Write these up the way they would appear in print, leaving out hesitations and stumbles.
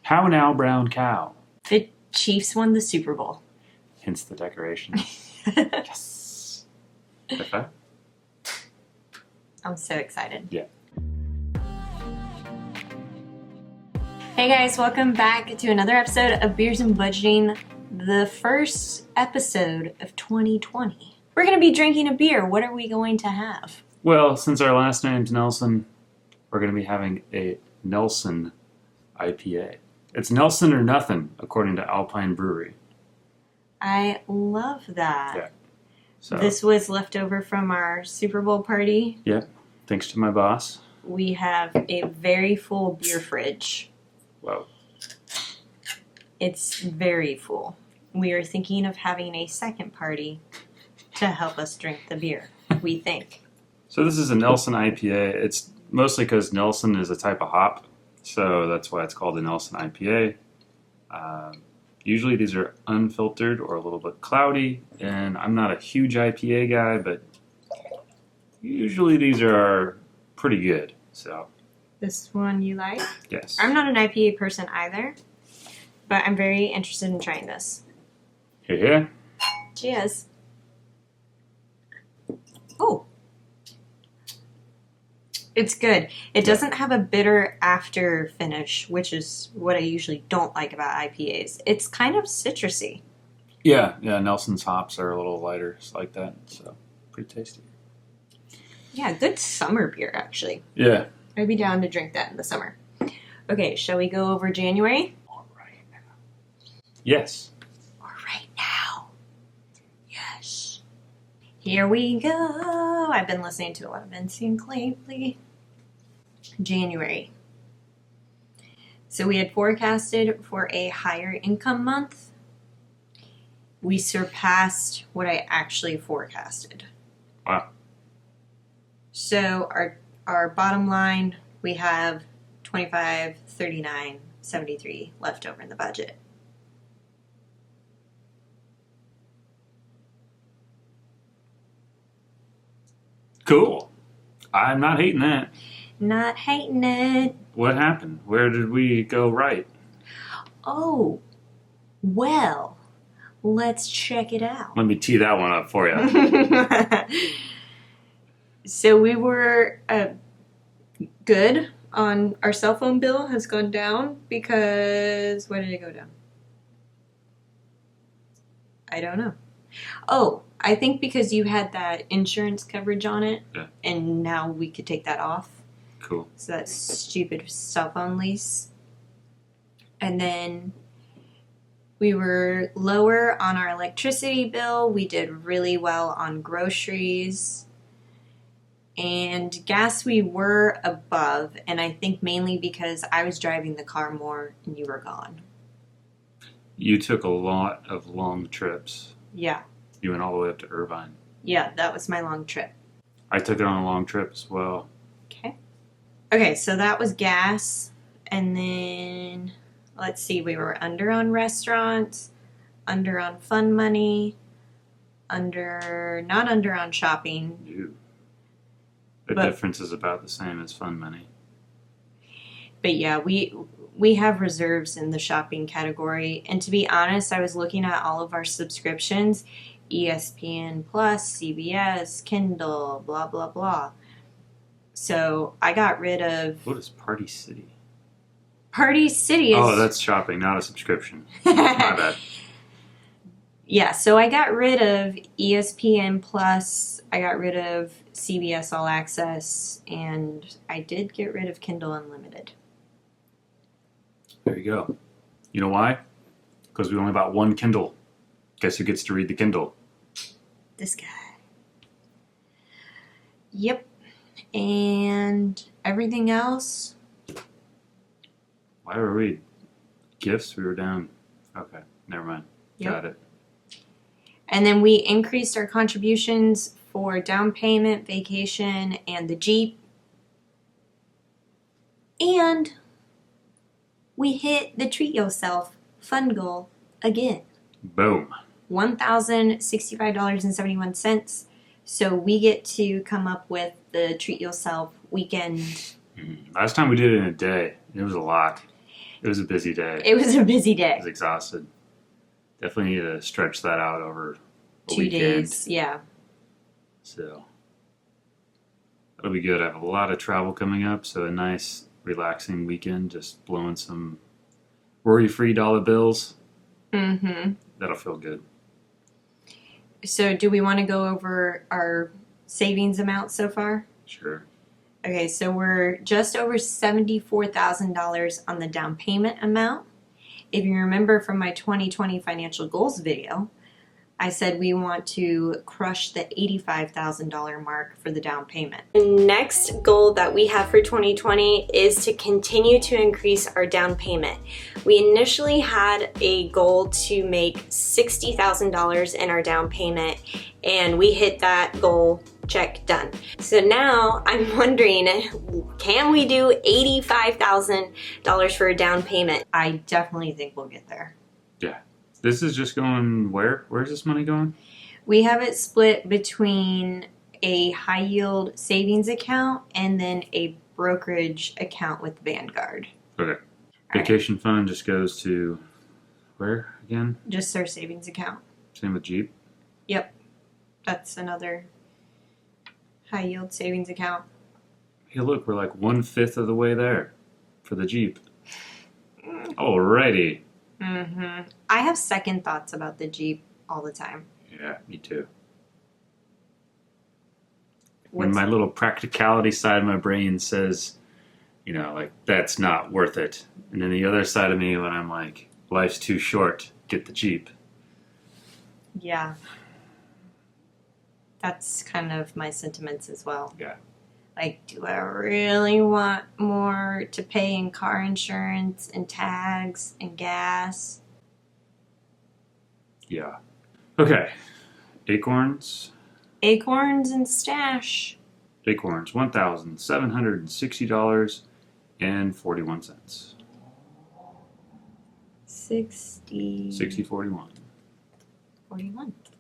How now, brown cow? The Chiefs won the Super Bowl. Hence the decoration. Yes. High five? I'm so excited. Yeah. Hey guys, welcome back to another episode of Beers and Budgeting, the first episode of 2020. We're going to be drinking a beer. What are we going to have? Well, since our last name's Nelson, we're going to be having a Nelson IPA. It's Nelson or nothing, according to Alpine Brewery. I love that. Yeah. So, This was left over from our Super Bowl party. yeah, thanks to my boss. We have a very full beer fridge. Wow. It's very full. We are thinking of having a second party to help us drink the beer, we think. So this is a Nelson IPA. It's mostly because Nelson is a type of hop, so that's why it's called a Nelson IPA. Usually these are unfiltered or a little bit cloudy, and I'm not a huge IPA guy, but usually these are pretty good. So This one you like? yes. I'm not an IPA person either, but I'm very interested in trying this. Here. Cheers. Oh. It's good. It doesn't have a bitter after finish, which is what I usually don't like about IPAs. It's kind of citrusy. Yeah. Nelson's hops are a little lighter, it's like that. So pretty tasty. Yeah, good summer beer, actually. Yeah. I'd be down to drink that in the summer. Okay, shall we go over January? All right now. Yes. Or right now? Yes. Here we go. I've been listening to a lot of NSYNC lately. January. So we had forecasted for a higher income month. We surpassed what I actually forecasted. Wow. So our bottom line, we have $25, $39, $73 left over in the budget. Cool. I'm not hating that. Not hating it. What happened? Where did we go right? Oh, well, let's check it out. Let me tee that one up for you. So we were good on our cell phone bill has gone down because, why did it go down? I don't know. Oh, I think because you had that insurance coverage on it, Yeah. and now we could take that off. Cool. So that stupid cell phone lease. And then we were lower on our electricity bill. We did really well on groceries. And gas we were above, and I think mainly because I was driving the car more and you were gone. You took a lot of long trips. Yeah. You went all the way up to Irvine. Yeah, that was my long trip. I took it on a long trip as well. Okay, so that was gas. And then, let's see, we were under on restaurants, under on fun money, not under on shopping. The But- difference is about the same as fun money. But yeah, we have reserves in the shopping category. And to be honest, I was looking at all of our subscriptions, ESPN Plus, CBS, Kindle, blah, blah, blah. So I got rid of What is Party City? Party City. Oh, that's shopping, not a subscription. My bad. Yeah, so I got rid of ESPN Plus, I got rid of CBS All Access, and I did get rid of Kindle Unlimited. There you go. You know why? Because we only bought one Kindle. Guess who gets to read the Kindle? This guy. Yep. And everything else, Why were we gifts? We were down. Okay, never mind. Yep. Got it. and then we increased our contributions for down payment, vacation, and the Jeep. And we hit the treat yourself fun goal again. Boom. $1,065.71. So we get to come up with the treat yourself weekend. Last time we did it in a day. It was a lot. It was a busy day. It was a busy I day. was exhausted. Definitely need to stretch that out over a 2 weekend. days, yeah. So that'll be good. I have a lot of travel coming up, so a nice, relaxing weekend, just blowing some worry-free dollar bills. Mm-hmm. That'll feel good. So do we want to go over our savings amount so far? Sure. Okay, so we're just over $74,000 on the down payment amount. If you remember from my 2020 financial goals video, I said we want to crush the $85,000 mark for the down payment. The next goal that we have for 2020 is to continue to increase our down payment. We initially had a goal to make $60,000 in our down payment, and we hit that goal. Check, done. So now I'm wondering, can we do $85,000 for a down payment? I definitely think we'll get there. Yeah. This is just going where? Where's this money going? We have it split between a high yield savings account and then a brokerage account with Vanguard. Okay. Vacation fund just goes to where again? Just our savings account. Same with Jeep. Yep. That's another high yield savings account. Hey, look, we're like 1/5 of the way there for the Jeep. Alrighty. Mm-hmm. I have second thoughts about the Jeep all the time. Yeah, me too. When my little practicality side of my brain says, you know, like, that's not worth it. And then the other side of me, when I'm like, life's too short, get the Jeep. Yeah. That's kind of my sentiments as well. Yeah. Like, do I really want more to pay in car insurance and tags and gas? Yeah. Okay. Acorns. Acorns and stash. Acorns, $1,760.41. 60. 41.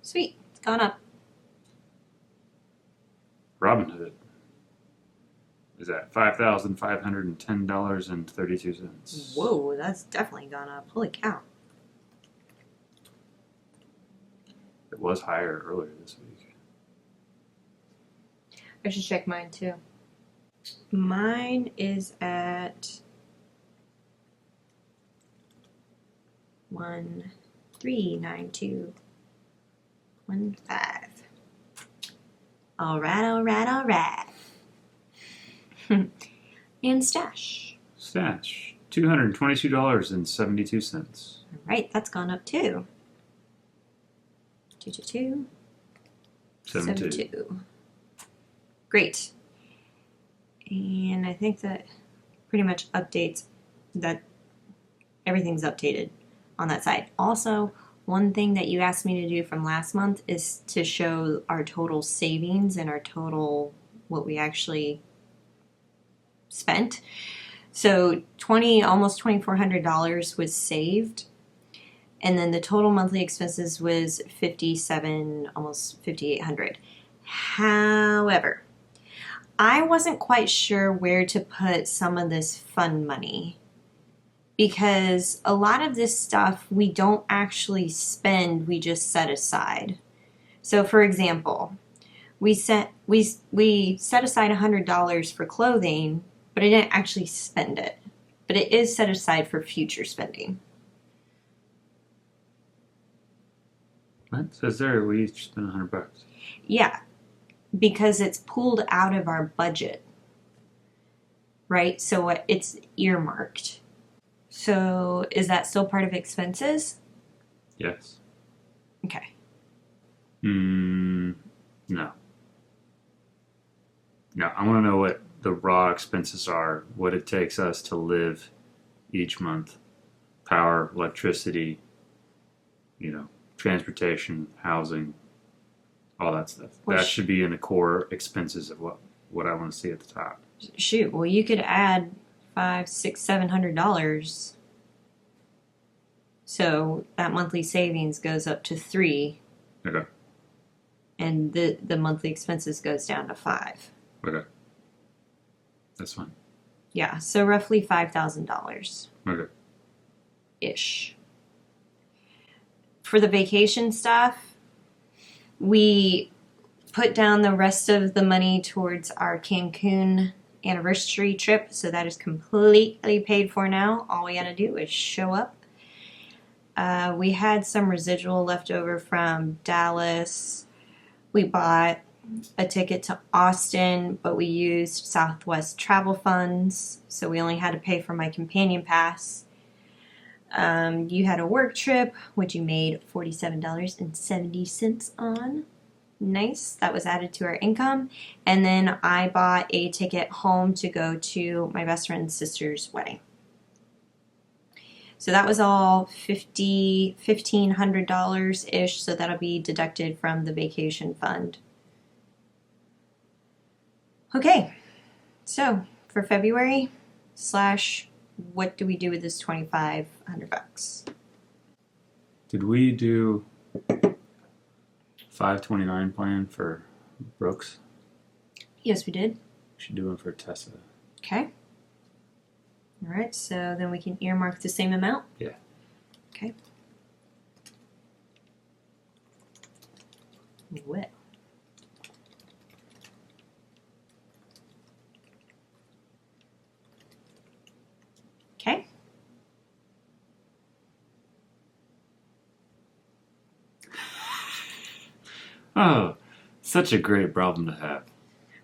Sweet. It's gone up. Robinhood is at $5,510.32. Whoa, that's definitely gone up. Holy cow. It was higher earlier this week. I should check mine too. Mine is at 139215. All right. And stash. Stash, $222.72. All right, that's gone up too. 222. 72. Great. And I think that pretty much updates that everything's updated on that side. Also, one thing that you asked me to do from last month is to show our total savings and our total what we actually spent. So almost $2,400 was saved. And then the total monthly expenses was $5,700, almost $5,800. However, I wasn't quite sure where to put some of this fund money because a lot of this stuff we don't actually spend, we just set aside. So for example, we set aside $100 for clothing, but I didn't actually spend it. But it is set aside for future spending. What? It says there we each spent $100. Yeah, because it's pulled out of our budget, right? So it's earmarked. So is that still part of expenses? Yes. Okay. No. No, I want to know what the raw expenses are, what it takes us to live each month. Power, electricity, transportation, housing, all that stuff. Well, that should be in the core expenses of what I want to see at the top. Shoot, well, you could add $500, $600, $700. So that monthly savings goes up to $3,000. Okay. And the monthly expenses goes down to $5,000. Okay. That's fine. Yeah, so roughly $5,000. Okay. ish. For the vacation stuff, we put down the rest of the money towards our Cancun anniversary trip, so that is completely paid for now. All we gotta do is show up. We had some residual left over from Dallas. We bought a ticket to Austin, but we used Southwest travel funds, so we only had to pay for my companion pass. You had a work trip, which you made $47.70 on. Nice. That was added to our income. And then I bought a ticket home to go to my best friend's sister's wedding. So that was all $1,500-ish, so that'll be deducted from the vacation fund. Okay, so for February / what do we do with this $2,500? Did we do 529 plan for Brooks? Yes, we did. We should do one for Tessa. Okay. All right, so then we can earmark the same amount? Yeah. Okay. Well. Okay. Oh, such a great problem to have.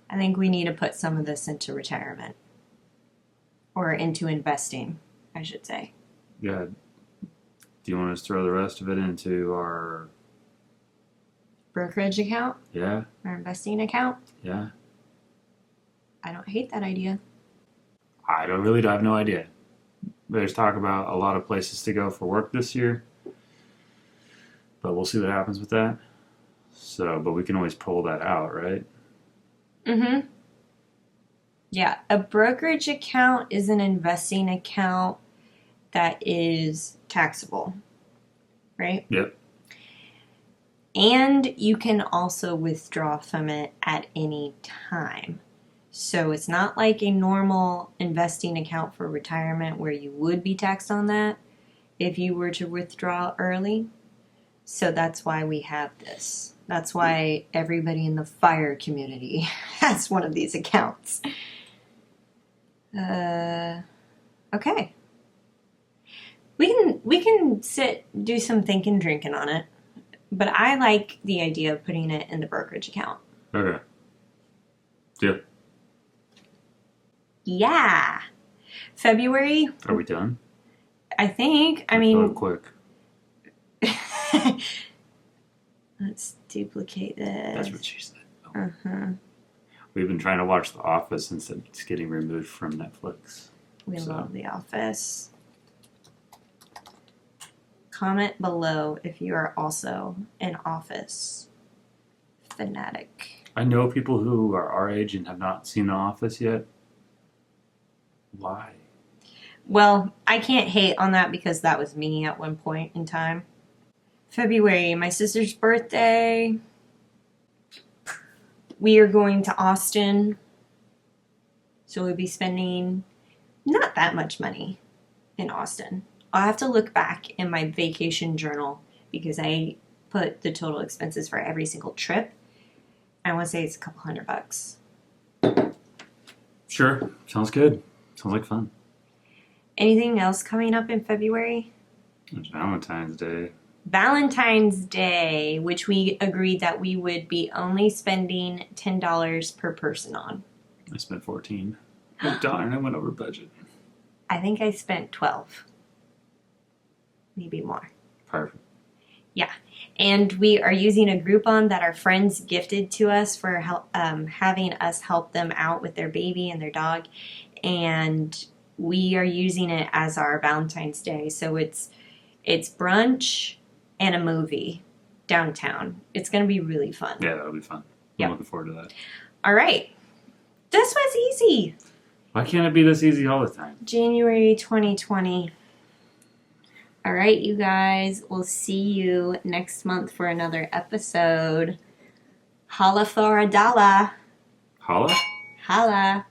I think we need to put some of this into retirement. Or into investing, I should say. Yeah. Do you want us to throw the rest of it into our... Brokerage account? Yeah? Our investing account? Yeah? I don't hate that idea. I have no idea. There's talk about a lot of places to go for work this year. But we'll see what happens with that. So, but we can always pull that out, right? Mm-hmm. Yeah, a brokerage account is an investing account that is taxable, right? Yep. And you can also withdraw from it at any time. So it's not like a normal investing account for retirement where you would be taxed on that if you were to withdraw early. So that's why we have this. That's why everybody in the FIRE community has one of these accounts. Okay. We can do some thinking, drinking on it. But I like the idea of putting it in the brokerage account. Okay. Yep. Yeah. February. Are we done? I think. I Feel mean, quick. let's duplicate this. That's what she said. Oh. Uh-huh. We've been trying to watch The Office since it's getting removed from Netflix. We love The Office. Comment below if you are also an Office fanatic. I know people who are our age and have not seen The Office yet. Why? Well, I can't hate on that because that was me at one point in time. February, my sister's birthday. We are going to Austin. So we'll be spending not that much money in Austin. I'll have to look back in my vacation journal because I put the total expenses for every single trip. I want to say it's a couple $100. Sure. Sounds good. Sounds like fun. Anything else coming up in February? It's Valentine's Day. Valentine's Day, which we agreed that we would be only spending $10 per person on. I spent 14. Oh, darn, I went over budget. I think I spent 12. Maybe more. Perfect. Yeah. And we are using a Groupon that our friends gifted to us for having us help them out with their baby and their dog. And we are using it as our Valentine's Day. So it's brunch and a movie downtown. It's going to be really fun. Yeah, that'll be fun. Yep. I'm looking forward to that. All right. This was easy. Why can't it be this easy all the time? January 2020. All right, you guys. We'll see you next month for another episode. Holla for a dollar. Holla? Holla.